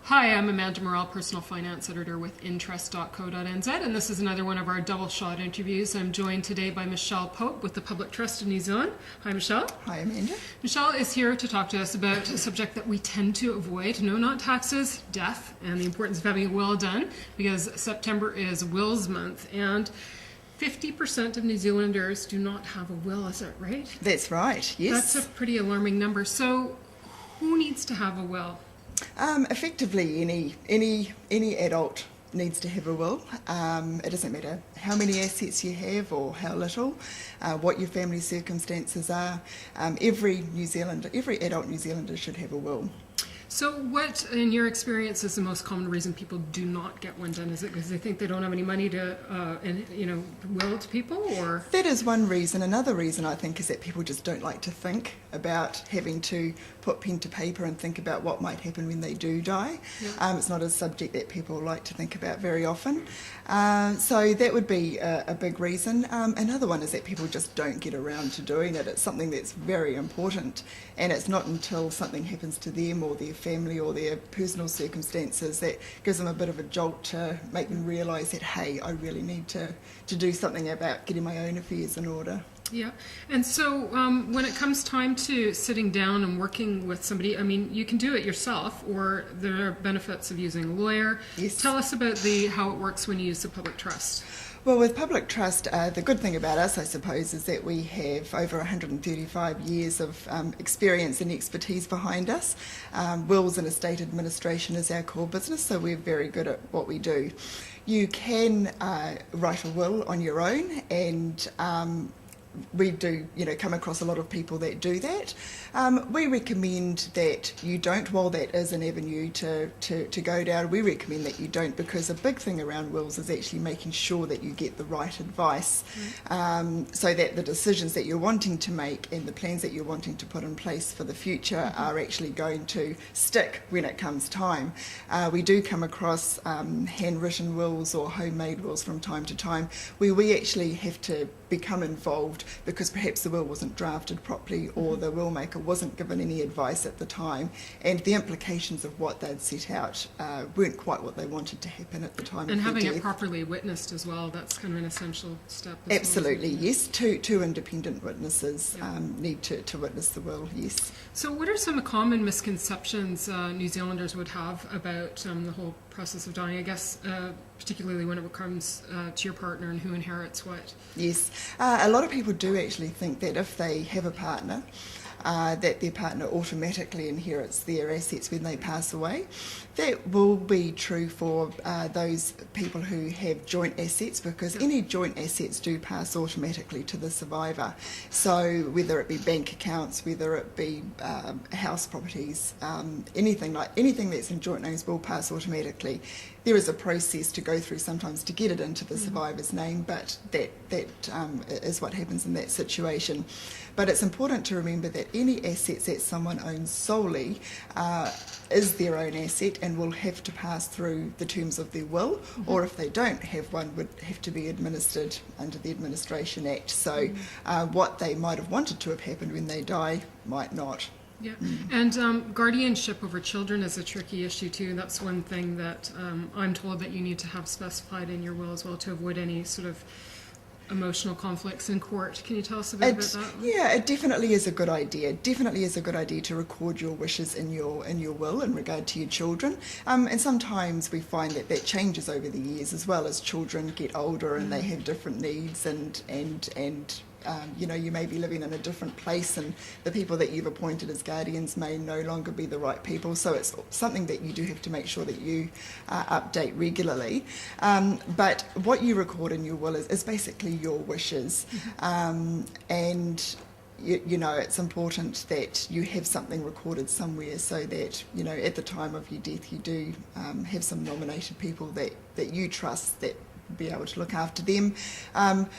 Hi, I'm Amanda Morrall, Personal Finance Editor with Interest.co.nz, and this is another one of our double shot interviews. I'm joined today by Michelle Pope with the Public Trust of New Zealand. Hi, Michelle. Hi, Amanda. Michelle is here to talk to us about a subject that we tend to avoid. No, not taxes, death, and the importance of having a will done, because September is Wills Month, and 50% of New Zealanders do not have a will, is that right? That's right, yes. That's a pretty alarming number. So who needs to have a will? Effectively, any adult needs to have a will. It doesn't matter how many assets you have or how little, what your family circumstances are. Every adult New Zealander should have a will. So what, in your experience, is the most common reason people do not get one done? Is it because they think they don't have any money to, will to people, or? That is one reason. Another reason, I think, is that people just don't like to think about having to put pen to paper and think about what might happen when they do die. Yeah. It's not a subject that people like to think about very often. So that would be a big reason. Another one is that people just don't get around to doing it. It's something that's very important, and it's not until something happens to them or their family or their personal circumstances that gives them a bit of a jolt to make them realise that, hey, I really need to do something about getting my own affairs in order. Yeah, and so when it comes time to sitting down and working with somebody, I mean, you can do it yourself, or there are benefits of using a lawyer. Yes. Tell us about how it works when you use the public trust. Well, with public trust, the good thing about us, I suppose, is that we have over 135 years of experience and expertise behind us. Wills and estate administration is our core business, so we're very good at what we do. You can write a will on your own, and we do, come across a lot of people that do that. We recommend that you don't, while that is an avenue to go down, we recommend that you don't, because a big thing around wills is actually making sure that you get the right advice, so that the decisions that you're wanting to make and the plans that you're wanting to put in place for the future are actually going to stick when it comes time. We do come across handwritten wills or homemade wills from time to time, where we actually have to become involved because perhaps the will wasn't drafted properly, or the will maker wasn't given any advice at the time, and the implications of what they'd set out weren't quite what they wanted to happen at the time. And of having their it death. properly witnessed as well, that's kind of an essential step. Absolutely, yes. Two independent witnesses need to witness the will, yes. So what are some common misconceptions New Zealanders would have about the whole process of dying, I guess, particularly when it comes to your partner and who inherits what? Yes, a lot of people do actually think that if they have a partner, that their partner automatically inherits their assets when they pass away. That will be true for those people who have joint assets, because any joint assets do pass automatically to the survivor. So whether it be bank accounts, whether it be house properties, anything that's in joint names will pass automatically. There is a process to go through sometimes to get it into the survivor's name, but that is what happens in that situation. But it's important to remember that any assets that someone owns solely is their own asset and will have to pass through the terms of their will, or if they don't have one, would have to be administered under the Administration Act. So what they might have wanted to have happened when they die might not. Yeah, and guardianship over children is a tricky issue too. That's one thing that I'm told that you need to have specified in your will as well, to avoid any sort of emotional conflicts in court. Can you tell us a bit about that? Yeah, it definitely is a good idea. Definitely is a good idea to record your wishes in your will in regard to your children. And sometimes we find that changes over the years as well, as children get older and they have different needs, and you may be living in a different place, and the people that you've appointed as guardians may no longer be the right people. So it's something that you do have to make sure that you update regularly. But what you record in your will is basically your wishes. And it's important that you have something recorded somewhere, so that, at the time of your death, you do have some nominated people that you trust that be able to look after them,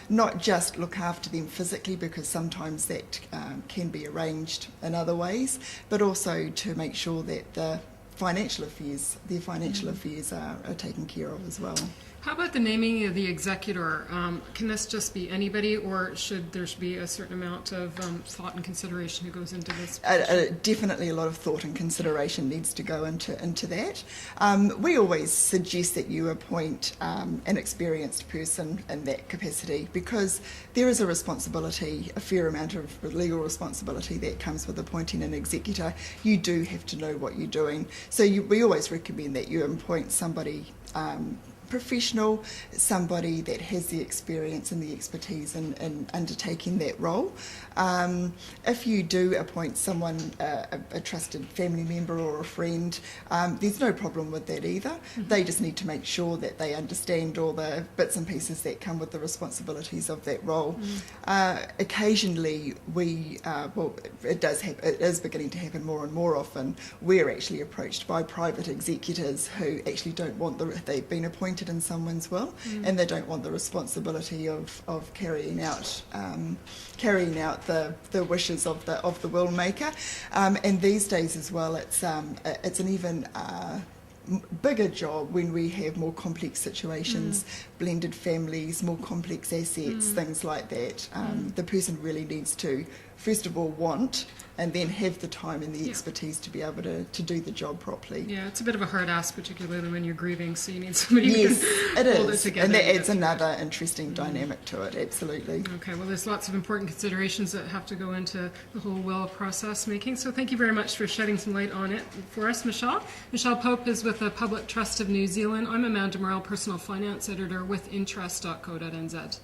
not just look after them physically, because sometimes that can be arranged in other ways, but also to make sure that their financial affairs are taken care of as well. How about the naming of the executor? Can this just be anybody, or should there be a certain amount of thought and consideration that goes into this? Definitely a lot of thought and consideration needs to go into that. We always suggest that you appoint an experienced person in that capacity, because there is a responsibility, a fair amount of legal responsibility that comes with appointing an executor. You do have to know what you're doing. So we always recommend that you appoint somebody professional, somebody that has the experience and the expertise in undertaking that role. If you do appoint someone, a trusted family member or a friend, there's no problem with that either. Mm-hmm. They just need to make sure that they understand all the bits and pieces that come with the responsibilities of that role. Mm-hmm. Occasionally, it is beginning to happen more and more often. We're actually approached by private executors who actually don't want they've been appointed in someone's will, and they don't want the responsibility of carrying out the wishes of the will maker. And these days as well, it's an even bigger job when we have more complex situations, blended families, more complex assets, things like that. The person really needs to, first of all, want, and then have the time and the expertise to be able to do the job properly. Yeah, it's a bit of a hard ask, particularly when you're grieving, so you need somebody who can hold it together. And that adds another interesting dynamic to it, absolutely. Okay, well, there's lots of important considerations that have to go into the whole will process making, so thank you very much for shedding some light on it for us, Michelle. Michelle Pope is with the Public Trust of New Zealand. I'm Amanda Morrall, Personal Finance Editor with interest.co.nz.